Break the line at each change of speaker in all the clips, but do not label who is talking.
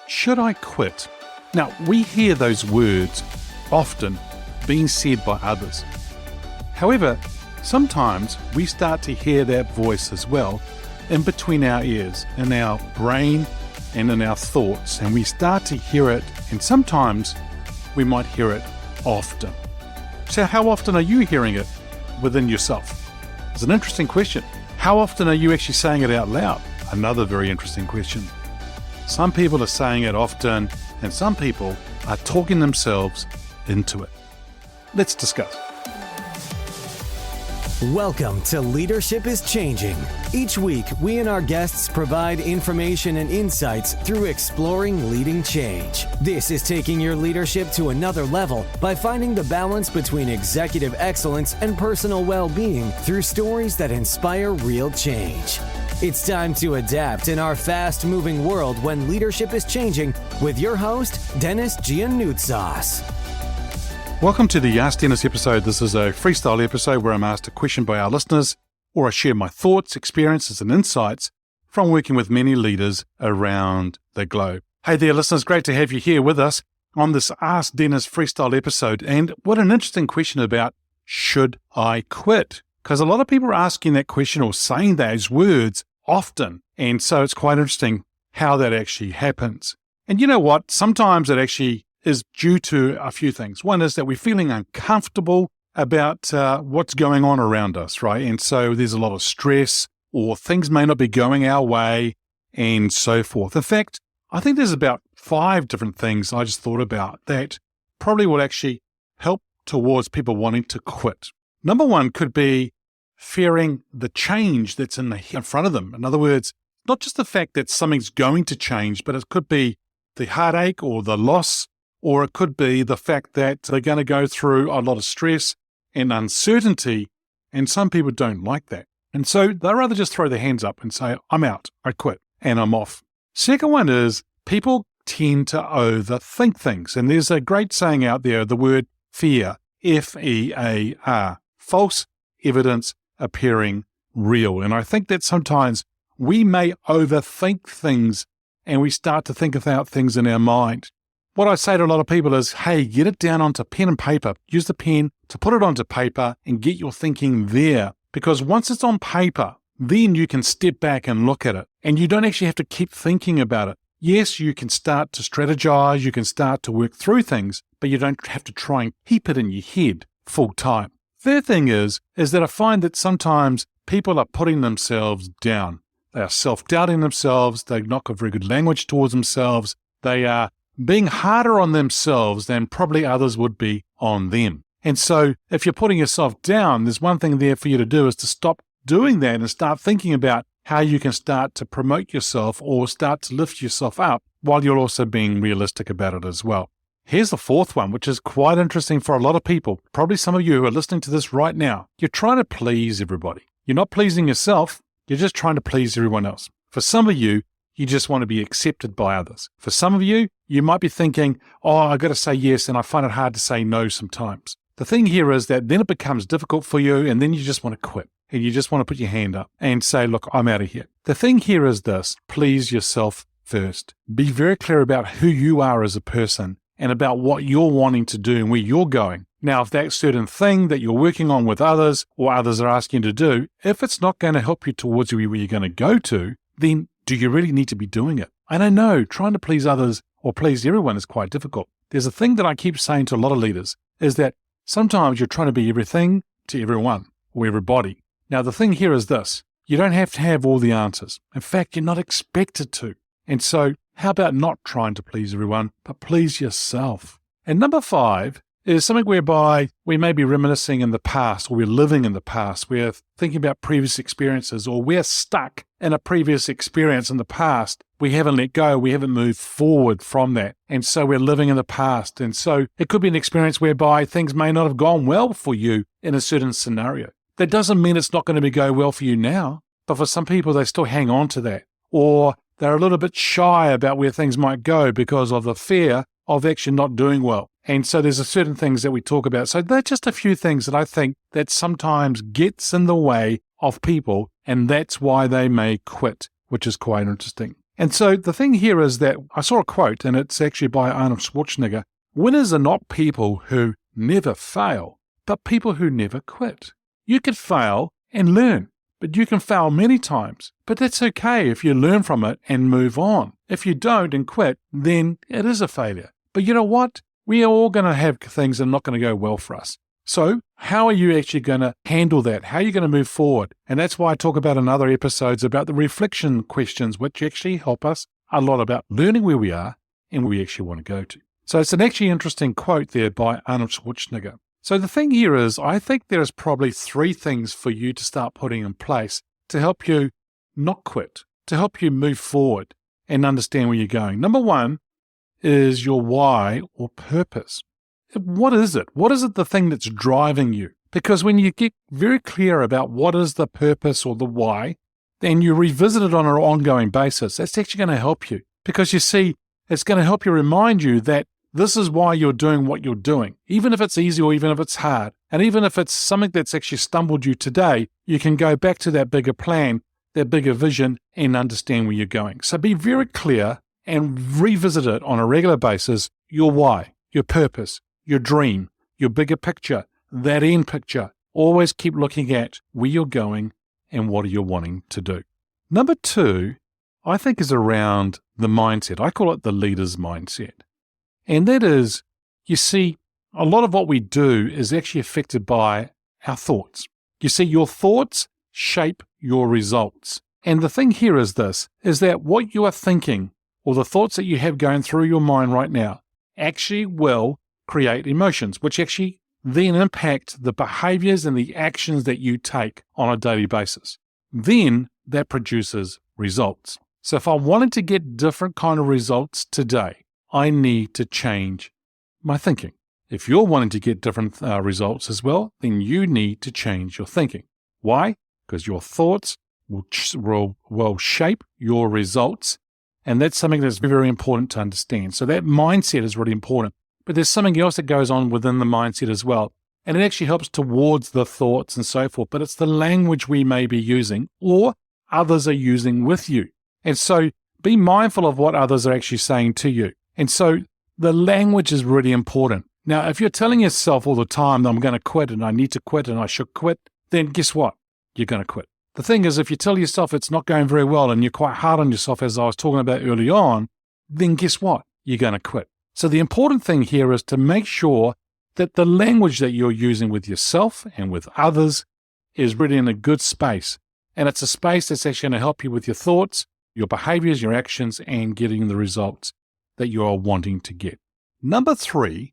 Should I quit? Now, we hear those words often being said by others. However, sometimes we start to hear that voice as well in between our ears, in our brain and in our thoughts, and we start to hear it, and sometimes we might hear it often. So how often are you hearing it within yourself? It's an interesting question. How often are you actually saying it out loud? Another very interesting question. Some people are saying it often, and some people are talking themselves into it. Let's discuss.
Welcome to Leadership is Changing. Each week, we and our guests provide information and insights through exploring leading change. This is taking your leadership to another level by finding the balance between executive excellence and personal well-being through stories that inspire real change. It's time to adapt in our fast-moving world when leadership is changing with your host, Denis Giannoutsas.
Welcome to the Ask Denis episode. This is a freestyle episode where I'm asked a question by our listeners, or I share my thoughts, experiences, and insights from working with many leaders around the globe. Hey there, listeners. Great to have you here with us on this Ask Denis freestyle episode. And what an interesting question about, should I quit? Because a lot of people are asking that question or saying those words often. And so it's quite interesting how that actually happens. And you know what? Sometimes it actually is due to a few things. One is that we're feeling uncomfortable about what's going on around us, right? And so there's a lot of stress, or things may not be going our way, and so forth. In fact, I think there's about 5 different things I just thought about that probably will actually help towards people wanting to quit. Number 1 could be fearing the change that's in front of them. In other words, not just the fact that something's going to change, but it could be the heartache or the loss, or it could be the fact that they're going to go through a lot of stress and uncertainty, and some people don't like that. And so they'd rather just throw their hands up and say, I'm out, I quit, and I'm off. Second one is people tend to overthink things. And there's a great saying out there, the word fear, F-E-A-R, false evidence appearing real. And I think that sometimes we may overthink things and we start to think about things in our mind. What I say to a lot of people is, hey, get it down onto pen and paper. Use the pen to put it onto paper and get your thinking there. Because once it's on paper, then you can step back and look at it. And you don't actually have to keep thinking about it. Yes, you can start to strategize, you can start to work through things, but you don't have to try and keep it in your head full time. Third thing is that I find that sometimes people are putting themselves down. They are self-doubting themselves. They've not got very good language towards themselves. They are being harder on themselves than probably others would be on them. And so if you're putting yourself down, there's one thing there for you to do is to stop doing that and start thinking about how you can start to promote yourself or start to lift yourself up while you're also being realistic about it as well. Here's the fourth one, which is quite interesting for a lot of people. Probably some of you who are listening to this right now. You're trying to please everybody. You're not pleasing yourself. You're just trying to please everyone else. For some of you, you just want to be accepted by others. For some of you, you might be thinking, I got to say yes, and I find it hard to say no sometimes. The thing here is that then it becomes difficult for you, and then you just want to quit. And you just want to put your hand up and say, look, I'm out of here. The thing here is this: please yourself first. Be very clear about who you are as a person and about what you're wanting to do and where you're going. Now, if that certain thing that you're working on with others or others are asking you to do, if it's not going to help you towards where you're going to go to, then do you really need to be doing it? And I know trying to please others or please everyone is quite difficult. There's a thing that I keep saying to a lot of leaders is that sometimes you're trying to be everything to everyone or everybody. Now, the thing here is this: you don't have to have all the answers. In fact, you're not expected to. And so how about not trying to please everyone, but please yourself? And number 5 is something whereby we may be reminiscing in the past, or we're living in the past. We're thinking about previous experiences, or we're stuck in a previous experience in the past. We haven't let go. We haven't moved forward from that. And so we're living in the past. And so it could be an experience whereby things may not have gone well for you in a certain scenario. That doesn't mean it's not going to go well for you now. But for some people, they still hang on to that. Or they're a little bit shy about where things might go because of the fear of actually not doing well. And so there's certain things that we talk about. So they're just a few things that I think that sometimes gets in the way of people, and that's why they may quit, which is quite interesting. And so the thing here is that I saw a quote, and it's actually by Arnold Schwarzenegger. Winners are not people who never fail, but people who never quit. You could fail and learn, but you can fail many times. But that's okay if you learn from it and move on. If you don't and quit, then it is a failure. But you know what? We are all going to have things that are not going to go well for us. So how are you actually going to handle that? How are you going to move forward? And that's why I talk about in other episodes about the reflection questions, which actually help us a lot about learning where we are and where we actually want to go to. So it's an actually interesting quote there by Arnold Schwarzenegger. So the thing here is, I think there's probably 3 things for you to start putting in place to help you not quit, to help you move forward and understand where you're going. Number 1 is your why or purpose. What is it? What is it, the thing that's driving you? Because when you get very clear about what is the purpose or the why, then you revisit it on an ongoing basis. That's actually going to help you, because you see, it's going to help you remind you that this is why you're doing what you're doing, even if it's easy or even if it's hard. And even if it's something that's actually stumbled you today, you can go back to that bigger plan, that bigger vision, and understand where you're going. So be very clear and revisit it on a regular basis, your why, your purpose, your dream, your bigger picture, that end picture. Always keep looking at where you're going and what are you wanting to do. Number 2, I think, is around the mindset. I call it the leader's mindset. And that is, you see, a lot of what we do is actually affected by our thoughts. You see, your thoughts shape your results. And the thing here is this, is that what you are thinking, or the thoughts that you have going through your mind right now, actually will create emotions, which actually then impact the behaviors and the actions that you take on a daily basis. Then that produces results. So if I wanted to get different kind of results today, I need to change my thinking. If you're wanting to get different results as well, then you need to change your thinking. Why? Because your thoughts will shape your results, and that's something that's very important to understand. So that mindset is really important. But there's something else that goes on within the mindset as well, and it actually helps towards the thoughts and so forth, but it's the language we may be using or others are using with you. And so be mindful of what others are actually saying to you. And so the language is really important. Now, if you're telling yourself all the time that I'm going to quit and I need to quit and I should quit, then guess what? You're going to quit. The thing is, if you tell yourself it's not going very well and you're quite hard on yourself, as I was talking about early on, then guess what? You're going to quit. So the important thing here is to make sure that the language that you're using with yourself and with others is really in a good space. And it's a space that's actually going to help you with your thoughts, your behaviors, your actions, and getting the results that you are wanting to get. Number 3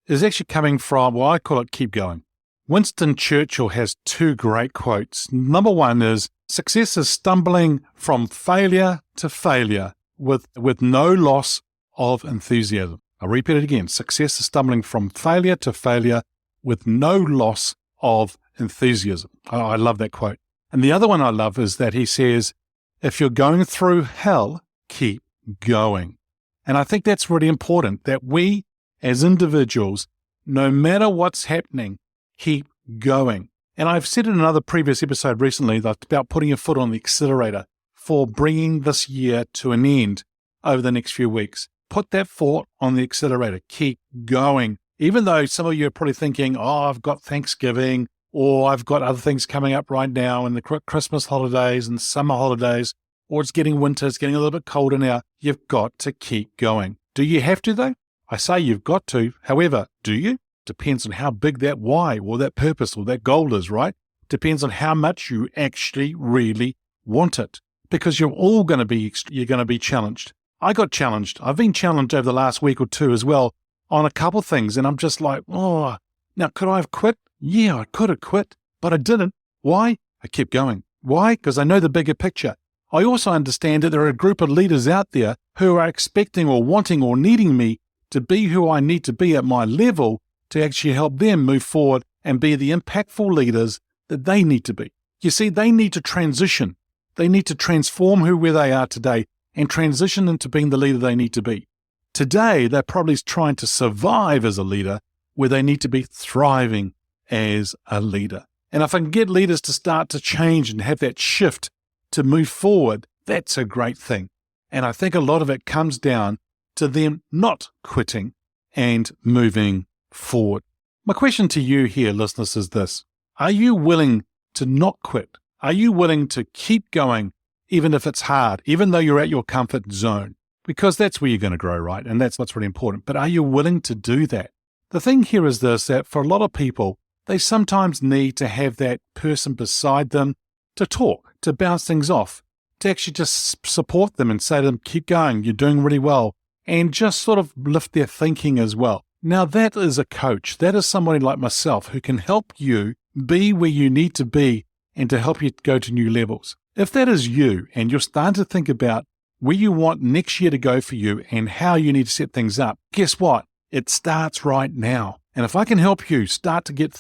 is actually coming from, well, I call it keep going. Winston Churchill has 2 great quotes. Number 1 is, success is stumbling from failure to failure with no loss of enthusiasm. I'll repeat it again. Success is stumbling from failure to failure with no loss of enthusiasm. I love that quote. And the other one I love is that he says, if you're going through hell, keep going. And I think that's really important, that we as individuals, no matter what's happening, keep going. And I've said in another previous episode recently that about putting your foot on the accelerator for bringing this year to an end over the next few weeks. Put that foot on the accelerator. Keep going. Even though some of you are probably thinking, oh, I've got Thanksgiving, or I've got other things coming up right now in the Christmas holidays and summer holidays, or it's getting winter, it's getting a little bit colder now. You've got to keep going. Do you have to though? I say you've got to. However, do you? Depends on how big that why or that purpose or that goal is, right? Depends on how much you actually really want it. Because you're going to be challenged. I got challenged. I've been challenged over the last week or 2 as well on a couple things. And I'm just like, oh, now could I have quit? Yeah, I could have quit, but I didn't. Why? I kept going. Why? Because I know the bigger picture. I also understand that there are a group of leaders out there who are expecting or wanting or needing me to be who I need to be at my level to actually help them move forward and be the impactful leaders that they need to be. You see, they need to transition. They need to transform where they are today and transition into being the leader they need to be. Today, they're probably trying to survive as a leader where they need to be thriving as a leader. And if I can get leaders to start to change and have that shift to move forward, that's a great thing. And I think a lot of it comes down to them not quitting and moving forward. My question to you here, listeners, is this. Are you willing to not quit? Are you willing to keep going even if it's hard, even though you're at your comfort zone? Because that's where you're going to grow, right? And that's what's really important. But are you willing to do that? The thing here is this, that for a lot of people, they sometimes need to have that person beside them to talk, to bounce things off, to actually just support them and say to them, keep going, you're doing really well, and just sort of lift their thinking as well. Now that is a coach. That is somebody like myself who can help you be where you need to be and to help you go to new levels. If that is you and you're starting to think about where you want next year to go for you and how you need to set things up, guess what? It starts right now. And if I can help you start to get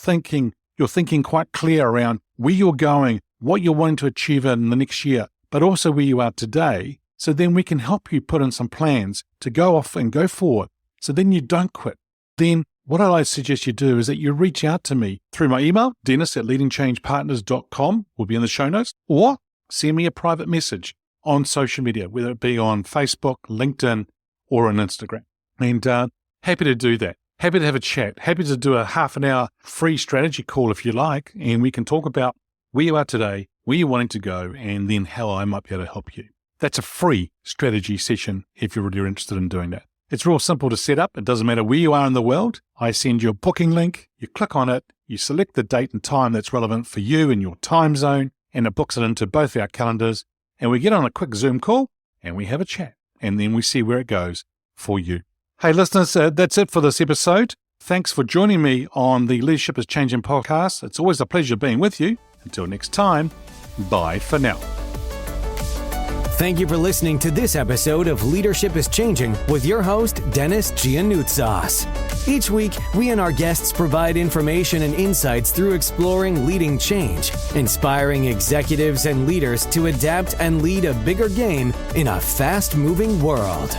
you're thinking quite clear around where you're going, what you're wanting to achieve in the next year, but also where you are today, so then we can help you put in some plans to go off and go forward, so then you don't quit. Then what I suggest you do is that you reach out to me through my email, Denis@leadingchangepartners.com, will be in the show notes, or send me a private message on social media, whether it be on Facebook, LinkedIn, or on Instagram. And happy to do that. Happy to have a chat. Happy to do a half an hour free strategy call if you like, and we can talk about where you are today, where you're wanting to go, and then how I might be able to help you. That's a free strategy session if you're really interested in doing that. It's real simple to set up. It doesn't matter where you are in the world. I send you a booking link. You click on it. You select the date and time that's relevant for you and your time zone, and it books it into both our calendars. And we get on a quick Zoom call, and we have a chat. And then we see where it goes for you. Hey, listeners, that's it for this episode. Thanks for joining me on the Leadership is Changing podcast. It's always a pleasure being with you. Until next time, bye for now.
Thank you for listening to this episode of Leadership is Changing with your host, Denis Giannoutsas. Each week, we and our guests provide information and insights through exploring leading change, inspiring executives and leaders to adapt and lead a bigger game in a fast-moving world.